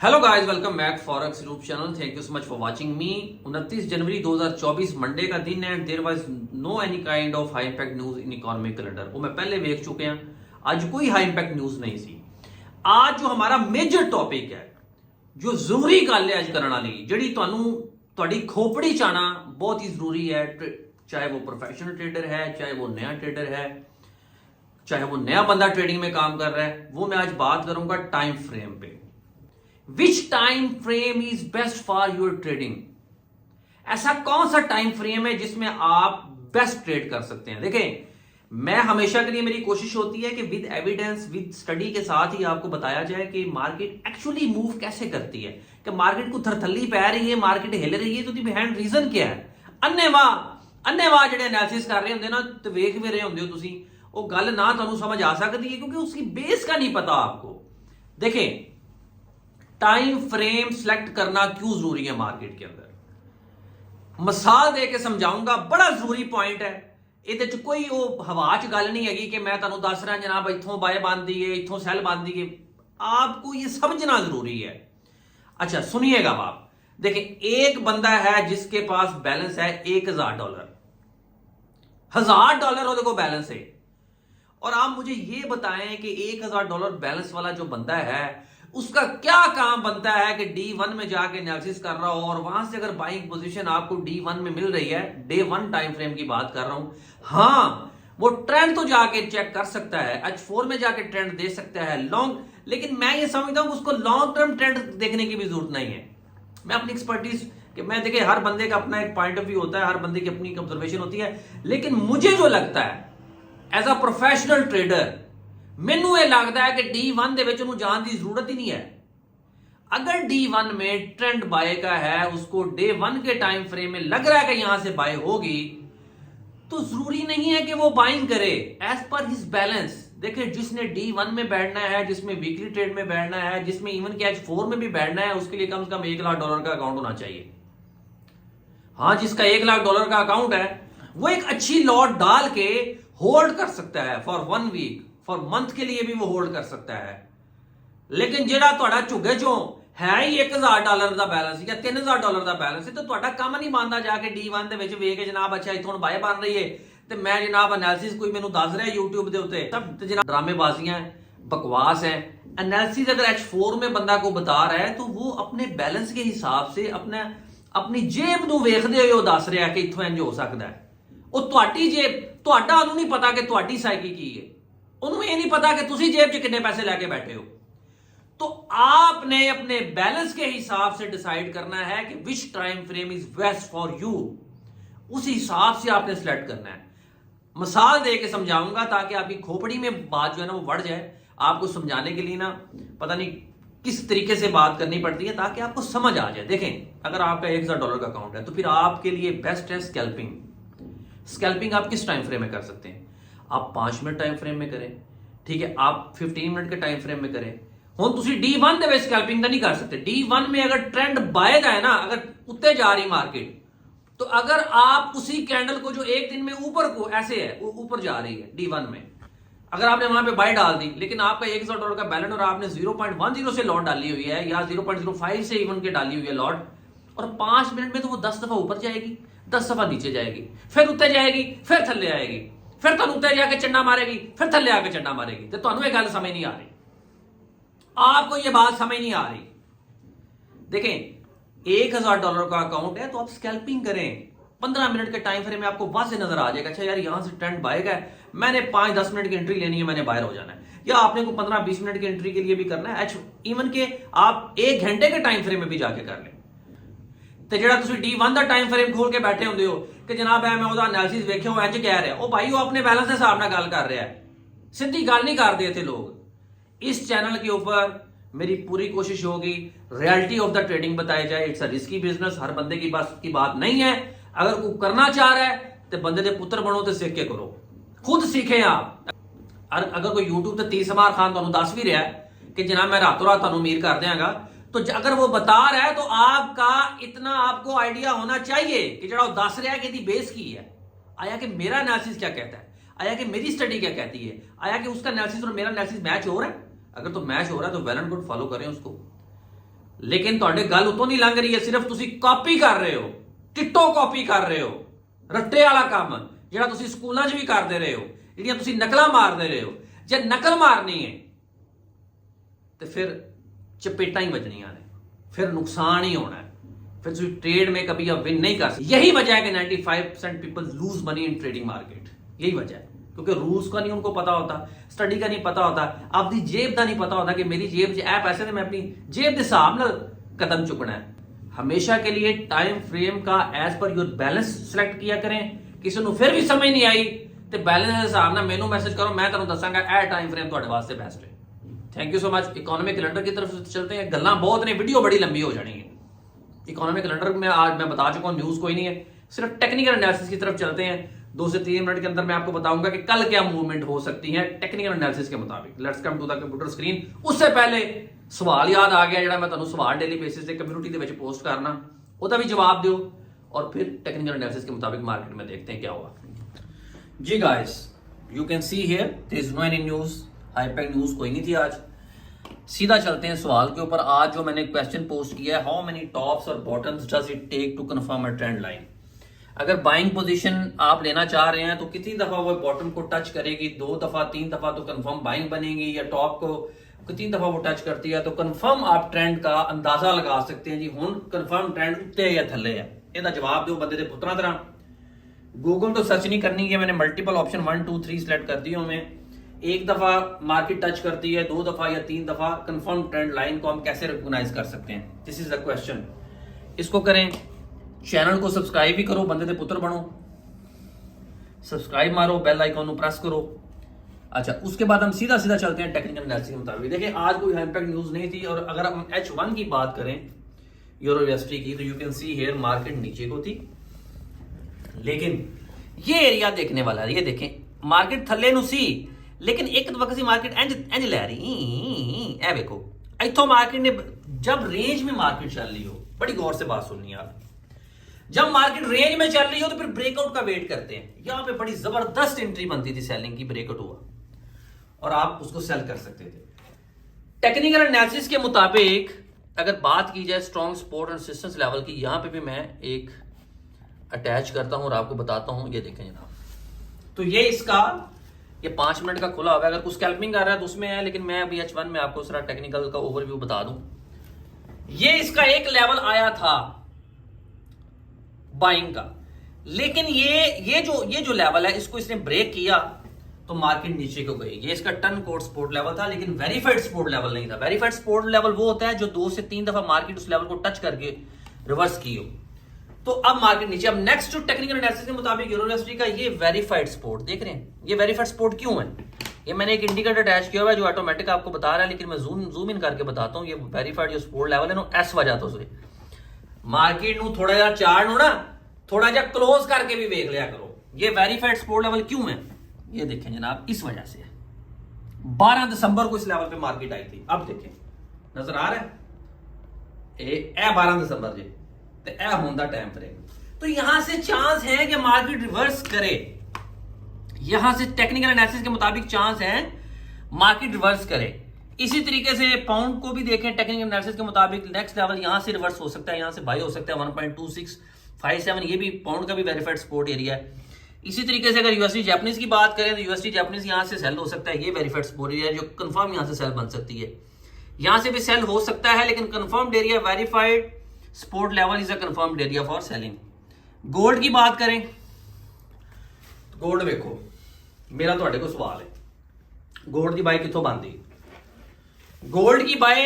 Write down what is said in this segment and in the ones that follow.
Hello guys, welcome back forex YouTube channel. Thank you so much for watching me. 29 जनवरी 2024 Monday का दिन है and there was no any kind of high impact news in economic calendar. वो मैं पहले देख चुके हैं, आज कोई हाई इंपैक्ट न्यूज़ नहीं सी। आज जो हमारा मेजर टॉपिक है, जो जरूरी गल है अज करने वाली, जिहड़ी तुहानू तुहाडी खोपड़ी चाना बहुत ही जरूरी है, चाहे वो प्रोफेशनल ट्रेडर है, चाहे वो नया ट्रेडर है, चाहे वो नया बंदा ट्रेडिंग में काम कर रहा है, वो मैं आज बात करूंगा टाइम फ्रेम पे। Which time frame is best for your trading? ऐसा कौन सा टाइम फ्रेम है जिसमें आप बेस्ट ट्रेड कर सकते हैं? देखें, मैं हमेशा के लिए मेरी कोशिश होती है कि विद एविडेंस, विद स्टडी के साथ ही आपको बताया जाए कि मार्केट एक्चुअली मूव कैसे करती है, कि मार्केट को थरथली पै रही है, मार्केट हिल रही है, तो दी बिहाइंड रीजन क्या है। अन्नेवाह ਜਿਹੜੇ एनालिसिस कर रहे होंगे ना, तो वेख भी रहे होंगे हो तुसी, वो गल ना तुहानू समझ आ सकती है क्योंकि उसकी बेस का नहीं पता आपको। देखें, टाइम फ्रेम सिलेक्ट करना क्यों जरूरी है मार्केट के अंदर, मिसाल दे के समझाऊंगा। बड़ा जरूरी पॉइंट है, ये कोई वो हवा च गल नहीं हैगी कि मैं तुहानू दस रहा जनाब इत्थों बाय बनती है, इत्थों सैल बनती है। आपको ये समझना जरूरी है। अच्छा सुनिएगा आप, देखिए, एक बंदा है जिसके पास बैलेंस है $1000, $1000 ਉਹਦੇ को बैलेंस है, और आप मुझे ये बताएं कि $1000 बैलेंस वाला जो बंदा है उसका क्या काम बनता है कि D1 में जाके एनालिसिस कर रहा हो, और वहां से अगर बाइंग पोजीशन आपको D1 में मिल रही है, डे 1 टाइम फ्रेम की बात कर रहा हूं, हाँ वो ट्रेंड तो जाके चेक कर सकता है, H4 में जाके ट्रेंड दे सकता है लॉन्ग, लेकिन मैं ये समझता हूं उसको लॉन्ग टर्म ट्रेंड देखने की भी जरूरत नहीं है। मैं अपनी एक्सपर्टीज कि मैं देखिए, हर बंदे का अपना एक पॉइंट ऑफ व्यू होता है, हर बंदे की अपनी ऑब्जर्वेशन होती है, लेकिन मुझे जो लगता है एज अ प्रोफेशनल ट्रेडर, मैनू ये लगता है कि D1 दे विच उन्हें जाने की जरूरत ही नहीं है। अगर D1 में ट्रेंड बाय का है, उसको डे 1 के टाइम फ्रेम में लग रहा है कि यहां से बाय होगी, तो जरूरी नहीं है कि वो बाइंग करे एज पर हिज बैलेंस। देखिए, जिसने D1 में बैठना है, जिसमें वीकली ट्रेड में बैठना है, जिसमें इवन के H4 में भी बैठना है, उसके लिए कम से कम $1 लाख का अकाउंट होना चाहिए। हाँ, जिसका $1 लाख का अकाउंट है वो एक अच्छी लॉट डाल के होल्ड कर सकता है फॉर 1 वीक, फॉर मंथ के लिए भी वो होल्ड कर सकता है। लेकिन जेड़ा तुहाडा झुगे चों है ही $1000 का बैलेंस या $3000 का बैलेंस है, तो तुहाडा काम नहीं बनता जाके D1 दे विच वेख के जनाब अच्छा इत्थों बाय बन रही है ते मैं जनाब एनालिसिस कोई मैनू दस रहा है यूट्यूब दे उत्ते, सब जनाब ड्रामेबाजियां हैं, बकवास है। एनालिसिस अगर H4 में बंदा को बता रहा है तो वो अपने बैलेंस के हिसाब से अपनी जेब नूं वेखदे होए वो दस रहा है कि इत्थों इंज हो सकता है। वो तुहाडी जेब, तुहाडा उहनूं नहीं पता कि तुहाडी साइकी की है, उन्होंने ये नहीं पता कि तुसी जेब च कितने पैसे लेके बैठे हो। तो आपने अपने बैलेंस के हिसाब से डिसाइड करना है कि which time frame is best for you, उस हिसाब से आपने सिलेक्ट करना है। मिसाल दे के समझाऊंगा ताकि आपकी खोपड़ी में बात जो है ना वो बढ़ जाए। आपको समझाने के लिए ना पता नहीं किस तरीके से बात करनी पड़ती है ताकि आपको समझ आ जाए। देखें, अगर आपका $1000 का अकाउंट है तो फिर आपके लिए बेस्ट है स्कैल्पिंग। स्कैल्पिंग आप किस टाइम फ्रेम में कर सकते हैं? आप 5 मिनट टाइम फ्रेम में करें, ठीक है, आप 15 मिनट के टाइम फ्रेम में करें। हुण तुसी D1 दे विच स्कैल्पिंग नहीं कर सकते। D1 में अगर ट्रेंड बाय का है ना, अगर उत्ते जा रही मार्केट, तो अगर आप उसी कैंडल को जो एक दिन में ऊपर को ऐसे है ऊपर जा रही है D1 में, अगर आपने वहां पे बाय डाल दी, लेकिन आपका $1000 का बैलेंस और आपने 0.10 से लॉट डाली हुई है या 0.05 से इवन के डाली हुई है लॉट, और 5 मिनट में तो वो 10 दफा ऊपर जाएगी, 10 दफा नीचे जाएगी, फिर उत्ते जाएगी, फिर थल्ले आएगी, फिर तुहानू उत्ते जाके चंडा मारेगी, फिर थल्ले आके चंडा मारेगी। तो तुहानू ये गल समझ नहीं आ रही, आपको ये बात समझ नहीं आ रही। देखें, $1000 का अकाउंट है तो आप स्कैल्पिंग करें। 15 मिनट के टाइम फ्रेम में आपको वाज़े नजर आ जाएगा, अच्छा यार यहां से ट्रेंड बाय का है, मैंने 5-10 मिनट की एंट्री लेनी है, मैंने बाहर हो जाना है, या आपने को 15-20 मिनट की एंट्री के लिए भी करना है, इवन के आप 1 घंटे के टाइम फ्रेम में भी जाके कर लें। तो ਜਿਹੜਾ ਤੁਸੀਂ D1 ਦਾ ਟਾਈਮ ਫਰੇਮ ਖੋਲ ਕੇ ਬੈਠੇ ਹੁੰਦੇ ਹੋ ਕਿ ਜਨਾਬ ਐ ਮੈਂ ਉਹਦਾ ਐਨਾਲਿਸਿਸ ਵੇਖਿਆ ਉਹ ਇੰਜ ਕਹਿ ਰਿਹਾ, ਉਹ ਭਾਈ ਉਹ ਆਪਣੇ बैलेंस के हिसाब ਨਾਲ ਗੱਲ ਕਰ ਰਿਹਾ है, सीधी गल नहीं करते थे लोग। इस चैनल के ऊपर मेरी पूरी कोशिश होगी रियलिटी ऑफ द ट्रेडिंग बताई जाए। इट्स अ रिस्की बिजनेस, हर बंदे की बात नहीं है। अगर कोई करना चाह रहा है तो बंदे के पुत्र बनो, तो सीख के करो, खुद सीखें आप। अगर कोई यूट्यूब पर 30 हमार खान तुहानू दस भी रहा है कि जनाब मैं रातों रात तुहानू अमीर कर देंगा, तो अगर वो बता रहा है तो आपका इतना आपको आइडिया होना चाहिए कि जो दस रहा है कि बेस की है, आया कि मेरा एनालिसिस क्या कहता है, आया कि मेरी स्टडी क्या कहती है, आया कि उसका एनालिसिस और मेरा एनालिसिस मैच हो रहा है। अगर तो मैच हो रहा है तो वेल एंड गुड, फॉलो करें उसको। लेकिन ਤੁਹਾਡੇ ਗੱਲ ਉਤੋਂ ਨਹੀਂ ਲੰਘ ਰਹੀ ਹੈ, ਸਿਰਫ ਤੁਸੀਂ ਕਾਪੀ ਕਰ ਰਹੇ ਹੋ, ਟਿੱਟੋ ਕਾਪੀ ਕਰ ਰਹੇ ਹੋ, ਰੱਟੇ ਵਾਲਾ ਕੰਮ ਜਿਹੜਾ ਤੁਸੀਂ ਸਕੂਲਾਂ 'ਚ ਵੀ ਕਰਦੇ ਰਹੇ ਹੋ, ਜਿਹੜੀਆਂ ਤੁਸੀਂ ਨਕਲਾਂ ਮਾਰਦੇ ਰਹੇ ਹੋ। ਜੇ ਨਕਲ ਮਾਰਨੀ ਹੈ ਤੇ ਫਿਰ चपेटा ही बजनियां ने, फिर नुकसान ही होना है, फिर तुम ट्रेड में कभी अब विन नहीं कर सकते। यही वजह है कि 95% people lose money in trading market. यही वजह है, क्योंकि रूल्स का नहीं उनको पता होता, स्टडी का नहीं पता होता, आपकी जेब का नहीं पता होता कि मेरी जेब च ऐ पैसे ने मैं अपनी जेब के हिसाब नाल कदम चुकना है। हमेशा के लिए टाइम फ्रेम का as per your balance select किया करें। किसी को फिर भी समझ नहीं आई तो बैलेंस के हिसाब नाल मैनू मैसेज करो, मैं तुहानू दसांगा ए टाइम फ्रेम तुहाडे वास्ते बेस्ट है। Thank you so much. Economic calendar की तरफ चलते हैं। गल्लां बहुत ने, वीडियो बड़ी लंबी हो जानी है। इकोनॉमिक कैलेंडर में आज मैं बता चुका हूं, न्यूज कोई नहीं है, सिर्फ टेक्निकल एनालिसिस की तरफ चलते हैं। 2 से 3 मिनट के अंदर मैं आपको बताऊंगा कि कल क्या मूवमेंट हो सकती है टेक्निकल एनालिसिस के मुताबिक। Let's come to the computer screen. उससे पहले सवाल याद आ गया, जो मैं तुहानू सवाल डेली बेसिस पे कम्युनिटी दे विच पोस्ट करना, उसका भी जवाब दिओ और फिर टेक्निकल एनालिसिस के मुताबिक मार्केट में देखते हैं क्या हुआ। जी guys, you can see here there is no any news, हाईपैक न्यूज कोई नहीं थी आज। सीधा चलते हैं सवाल के ऊपर। आज जो मैंने क्वेश्चन पोस्ट किया है, हाउ मेनी टॉप्स और bottoms does it take to confirm a trend line. अगर बाइंग पोजीशन आप लेना चाह रहे हैं तो कितनी दफा वो बॉटम को टच करेगी, 2 दफा 3 दफा तो कंफर्म बाइंग बनेगी, या टॉप को कितनी दफा वो टच करती है तो कंफर्म आप ट्रेंड का अंदाजा लगा सकते हैं जी हुण कंफर्म ट्रेंड उत्ते या थल्ले है। इसका जवाब दो बंदे दे पुत्रा तरह। गूगल तो सर्च नहीं करनी है, मैंने मल्टीपल ऑप्शन 1 2 3 सिलेक्ट कर दिए हमें। एक दफा मार्केट टच करती है, 2 दफा या 3 दफा कंफर्म ट्रेंड लाइन को हम कैसे रिकॉग्नाइज कर सकते हैं, दिस इज द क्वेश्चन। इसको करें, चैनल को सब्सक्राइब भी करो, बंदे दे पुत्र बनो, सब्सक्राइब मारो, बेल आइकॉन को प्रेस करो। अच्छा, उसके बाद हम सीधा सीधा चलते हैं टेक्निकल एनालिसिस के मुताबिक। देखिए आज कोई हाईपैक न्यूज नहीं थी, और अगर हम H1 की बात करें यूरो यूएसडी की, तो you can see here market नीचे को थी, लेकिन ये एरिया देखने वाला है। ये देखें, मार्केट थल्ले नु सी, लेकिन एक दफा सी मार्केट इंज लै रही है। देखो इथों मार्केट ने, जब रेंज में मार्केट चल रही हो, बड़ी गौर से बात सुननी यार, जब मार्केट रेंज में चल रही हो तो फिर ब्रेकआउट का वेट करते हैं। यहां पे बड़ी जबरदस्त एंट्री बनती थी सेलिंग की, ब्रेकआउट हुआ और आप उसको सेल कर सकते थे। टेक्निकल एनालिसिस के मुताबिक अगर बात की जाए स्ट्रॉन्ग सपोर्ट और रेजिस्टेंस लेवल की, यहां पे भी मैं एक अटैच करता हूं और आपको बताता हूं। ये देखें जनाब, तो ये इसका, ये 5 मिनट का खुला हुआ है। अगर कुछ स्कैल्पिंग कर रहा है तो उसमें है, लेकिन मैं अभी H1 में आपको सारा टेक्निकल का ओवरव्यू बता दूं। ये इसका एक लेवल आया था बाइंग का, लेकिन ये जो लेवल है, इसको इसने ब्रेक किया तो मार्केट नीचे को गई। ये इसका टर्न कोड सपोर्ट लेवल था, लेकिन वेरीफाइड सपोर्ट लेवल नहीं था। वेरीफाइड सपोर्ट लेवल वो होता है जो 2 से 3 दफा मार्केट उस लेवल को टच करके रिवर्स की हो, तो अब मार्केट नीचे। अब नेक्स्ट टेक्निकल एनालिसिस के मुताबिक यूरो यूएसडी का ये वेरीफाइड सपोर्ट देख रहे हैं। ये वेरीफाइड सपोर्ट क्यों है, ये मैंने एक इंडिकेटर अटैच किया हुआ है जो ऑटोमेटिक आपको बता रहा है, लेकिन मैं जूम इन करके बताता हूं। ये वेरीफाइड जो सपोर्ट लेवल है ना, इस वजह तो से मार्केट नु थोड़ा जा चार्ट नु ना थोड़ा जा क्लोज करके भी देख लिया करो। ये वेरीफाइड सपोर्ट लेवल क्यों है, ये देखें जनाब, इस वजह से 12 दिसंबर को इस लेवल पे मार्केट आई थी। अब देखें, नजर आ रहा है, ए 12 दिसंबर जी, तो ए होंदा टाइम फ्रेम। तो यहां से चांस है कि मार्केट रिवर्स करे, यहां से टेक्निकल एनालिसिस के मुताबिक चांस है मार्केट रिवर्स करे। इसी तरीके से पाउंड को भी देखें, टेक्निकल एनालिसिस के मुताबिक नेक्स्ट लेवल यहां से रिवर्स हो सकता है, यहां से बाई हो सकता है 1.2657। ये भी पाउंड का भी वेरीफाइड सपोर्ट एरिया है। इसी तरीके से अगर यूएसडी जापानीज की बात करें तो यूएसडी जापानीज यहां से सेल हो सकता है, ये वेरीफाइड सपोर्ट एरिया है जो कंफर्म यहां से सेल बन सकती है। यहां से भी सेल हो सकता है, लेकिन confirmed area verified support level is a confirmed area for selling. Gold की बात करें, गोल्ड देखो, मेरा तो को सवाल है, गोल्ड की बाय कितों बनती? गोल्ड की बाय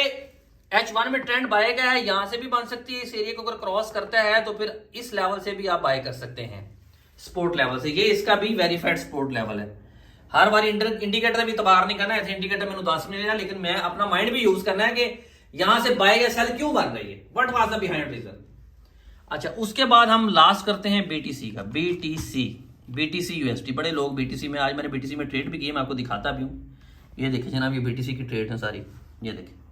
H1 में ट्रेंड बाय का है, यहां से भी बन सकती है। इस एरिया को अगर क्रॉस करता है तो फिर इस लेवल से भी आप बाय कर सकते हैं, सपोर्ट लेवल से। ये इसका भी वेरीफाइड सपोर्ट लेवल है। हर बार इंडिकेटर भी तबार नहीं करना है, ऐसे इंडिकेटर मैंने 10 नहीं लेना, लेकिन मैं अपना माइंड भी यूज करना है कि यहां से बाय या सेल क्यों बन रही है, what was the behind reason. अच्छा, उसके बाद हम लास्ट करते हैं बीटीसी का। बीटीसी यूएसडी, बड़े लोग बीटीसी में, आज मैंने बीटीसी में ट्रेड भी किए, मैं आपको दिखाता भी हूँ। ये देखिए जनाब, ये बीटीसी की ट्रेड है सारी, ये देखिए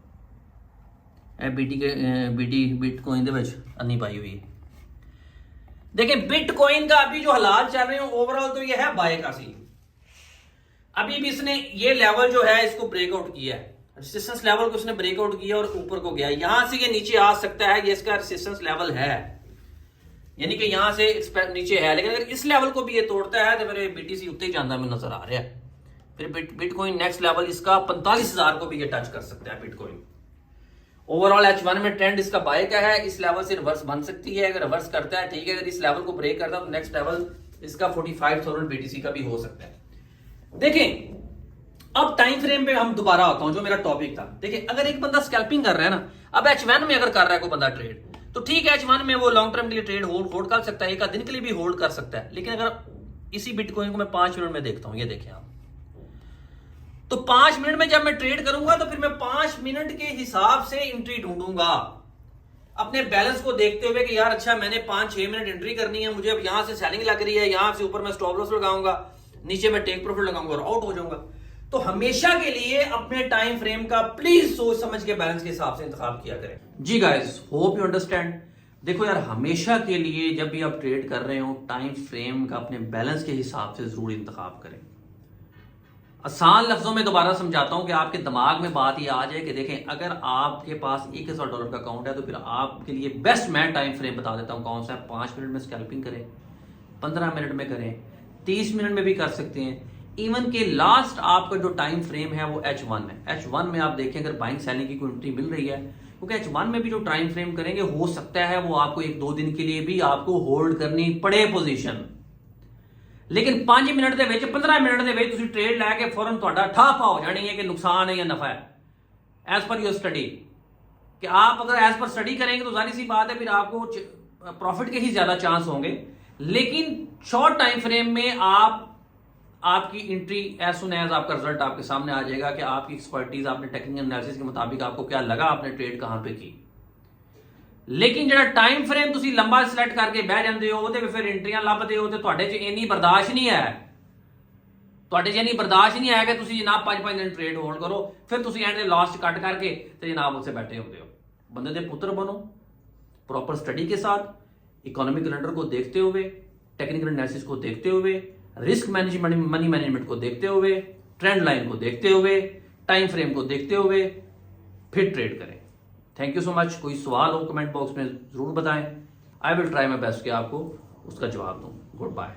बिटकॉइन अन्नी पाई हुई है। देखिए बिटकॉइन का अभी जो हालात चल रहे हैं ओवरऑल तो ये है बाय का सीन। अभी भी इसने ये लेवल जो है इसको ब्रेकआउट किया है, रेजिस्टेंस लेवल को उसने ब्रेकआउट किया और ऊपर को गया, यहां से ये नीचे आ सकता है, ये इसका रेजिस्टेंस लेवल है, यानी कि यहां से नीचे है। लेकिन अगर इस लेवल को भी ये तोड़ता है तो मेरे बीटीसी उत्ते ही जाता में नजर आ रहा है। फिर बिटकॉइन नेक्स्ट लेवल इसका 45,000 को भी ये टच कर सकता है बिटकॉइन। ओवरऑल H1 में ट्रेंड इसका बाय का है, इस लेवल से रिवर्स बन सकती है, अगर रिवर्स करता है ठीक है, अगर इस लेवल को ब्रेक करता है तो नेक्स्ट लेवल इसका 45,000 बीटीसी का भी हो सकता है। देखें अब टाइम फ्रेम पे हम दोबारा आता हूं, जो मेरा टॉपिक था। देखिए अगर एक बंदा स्कैल्पिंग कर रहा है ना, अब H1 में अगर कर रहा है कोई बंदा ट्रेड, तो ठीक है H1 में वो लॉन्ग टर्म के लिए ट्रेड होल्ड कर सकता है, एक दिन के लिए भी होल्ड कर सकता है। लेकिन अगर इसी बिटकॉइन को मैं 5 मिनट में देखता हूं, ये देखें आप, तो 5 मिनट में जब मैं ट्रेड करूंगा तो फिर मैं 5 मिनट के हिसाब से एंट्री ढूंढूंगा, अपने बैलेंस को देखते हुए कि यार अच्छा मैंने 5-6 मिनट एंट्री करनी है, मुझे अब यहां से सेलिंग लग रही है, यहां से ऊपर मैं स्टॉप लॉस लगाऊंगा, नीचे मैं टेक प्रॉफिट लगाऊंगा और आउट हो जाऊंगा। तो हमेशा के लिए अपने टाइम फ्रेम का प्लीज सोच समझ के बैलेंस के हिसाब से इंतखाब किया करें। जी गाइस, होप यू अंडरस्टैंड। देखो यार, हमेशा के लिए जब भी आप ट्रेड कर रहे हो टाइम फ्रेम का अपने बैलेंस के हिसाब से जरूर इंतखाब करें। आसान लफ्जों में दोबारा समझाता हूं कि आपके दिमाग में बात ये आ जाए कि देखें अगर आपके पास $1,000 का अकाउंट है तो फिर आपके लिए बेस्ट मैं टाइम फ्रेम बता देता हूं कौन सा है। 5 मिनट में स्कैल्पिंग करें, 15 मिनट में करें, 30 मिनट में भी कर सकते हैं। इवन के लास्ट आपका जो टाइम फ्रेम है वो H1 है। H1 में आप देखें अगर बाइंग सेलिंग की कोई एंट्री मिल रही है, क्योंकि H1 में भी जो टाइम फ्रेम करेंगे हो सकता है वो आपको 1-2 दिन के लिए भी आपको होल्ड करनी पड़े पोजीशन, लेकिन 5 मिनट ਦੇ ਵਿੱਚ 15 ਮਿੰਟ ਦੇ ਵਿੱਚ ਤੁਸੀਂ ਟ੍ਰੇਡ ਲੈ ਕੇ ਫੌਰਨ ਤੁਹਾਡਾ ਠਾਫਾ ਹੋ ਜਾਣੀ है कि नुकसान है या नफा है एज पर योर स्टडी। कि आप अगर एज पर स्टडी करेंगे तो जाहिर सी बात है फिर आपको प्रॉफिट के ही ज्यादा चांस होंगे। लेकिन शॉर्ट टाइम फ्रेम में आपकी एंट्री एज सुन एज आपका रिजल्ट आपके सामने आ जाएगा कि आपकी एक्सपर्टीज, आपने टेक्निकल एनालिसिस के मुताबिक आपको क्या लगा, आपने ट्रेड कहां पे की। लेकिन ਜਿਹੜਾ टाइम फ्रेम ਤੁਸੀਂ ਲੰਬਾ ਸਿਲੈਕਟ ਕਰਕੇ ਬਹਿ ਜਾਂਦੇ ਹੋ ਉਹਦੇ ਵਿੱਚ ਫਿਰ ਐਂਟਰੀਆਂ ਲੱਭਦੇ ਹੋ ਤੇ ਤੁਹਾਡੇ 'ਚ ਇੰਨੀ ਬਰਦਾਸ਼ਤ ਨਹੀਂ ਹੈ, ਤੁਹਾਡੇ 'ਚ ਇੰਨੀ ਬਰਦਾਸ਼ਤ ਨਹੀਂ ਹੈ ਕਿ ਤੁਸੀਂ ਜਨਾਬ 5-5 ਦਿਨ ਟ੍ਰੇਡ ਹੋਲਡ ਕਰੋ, ਫਿਰ ਤੁਸੀਂ ਐਂਡ ਦੇ ਲਾਸਟ ਕੱਟ ਕਰਕੇ ਤੇ ਜਨਾਬ ਉੱਥੇ बैठे होते हो। बंदे दे पुत्र बनो, प्रॉपर स्टडी के साथ, इकोनॉमिक कैलेंडर को देखते हुए, टेक्निकल एनालिसिस को देखते हुए, रिस्क मैनेजमेंट, मनी मैनेजमेंट को देखते हुए, ट्रेंड लाइन को देखते हुए, टाइम फ्रेम को देखते हुए फिर ट्रेड करें। Thank you so much. कोई सवाल हो कमेंट बॉक्स में जरूर बताएं, I will try my best कि आपको उसका जवाब दूं। Good bye.